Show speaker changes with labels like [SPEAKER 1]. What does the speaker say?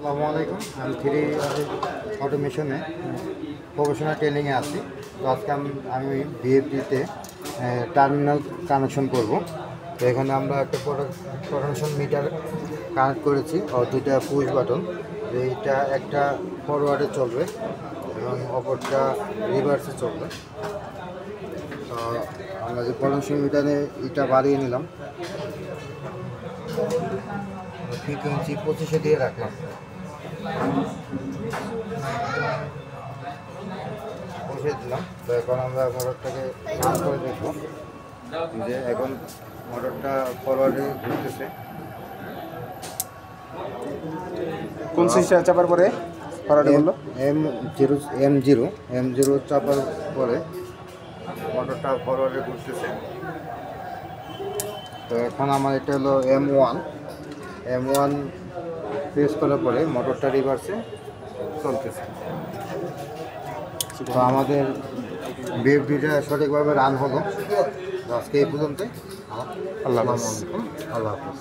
[SPEAKER 1] আসসালামু আলাইকুম। আমি থ্রি অটোমেশনে প্রফেশনাল ট্রেনিংয়ে আছি। তো আজকে আমি বিএফডিতে টার্মিনাল কানেকশন করব। তো এখানে আমরা একটা পটেনশিয়াল মিটার কানেক্ট করেছি ও দুইটা পুশ বাটন। এইটা একটা ফরওয়ার্ডে চলবে এবং অপরটা রিভার্সে চলবে। তো আমরা যে পটেনশিয়াল মিটারে এটা বাড়িয়ে নিলাম, ফ্রিকোয়েন্সি 25-এ দিয়ে রাখলাম। বসিয়ে দিলাম। তো এখন আমরা মোটরটাকে অন করে দেখব যে এখন মোটরটা ফরওয়ার্ডে ঘুরতেছে।
[SPEAKER 2] কোন সুইচটা চাপার পরে ফরওয়ার্ডে বললো?
[SPEAKER 1] M0 চাপার পরে মোটরটা ফরওয়ার্ডে ঘুরতেছে। তো এখন আমার এটা হলো M1 প্রেস করার পরে মোটরটা রিভার্সে চলতেছে। তো আমাদের বিএফডিটা সঠিকভাবে রান হলো। আজকে এই পর্যন্ত।
[SPEAKER 2] আল্লাহ
[SPEAKER 1] আল্লাহ হাফেজ।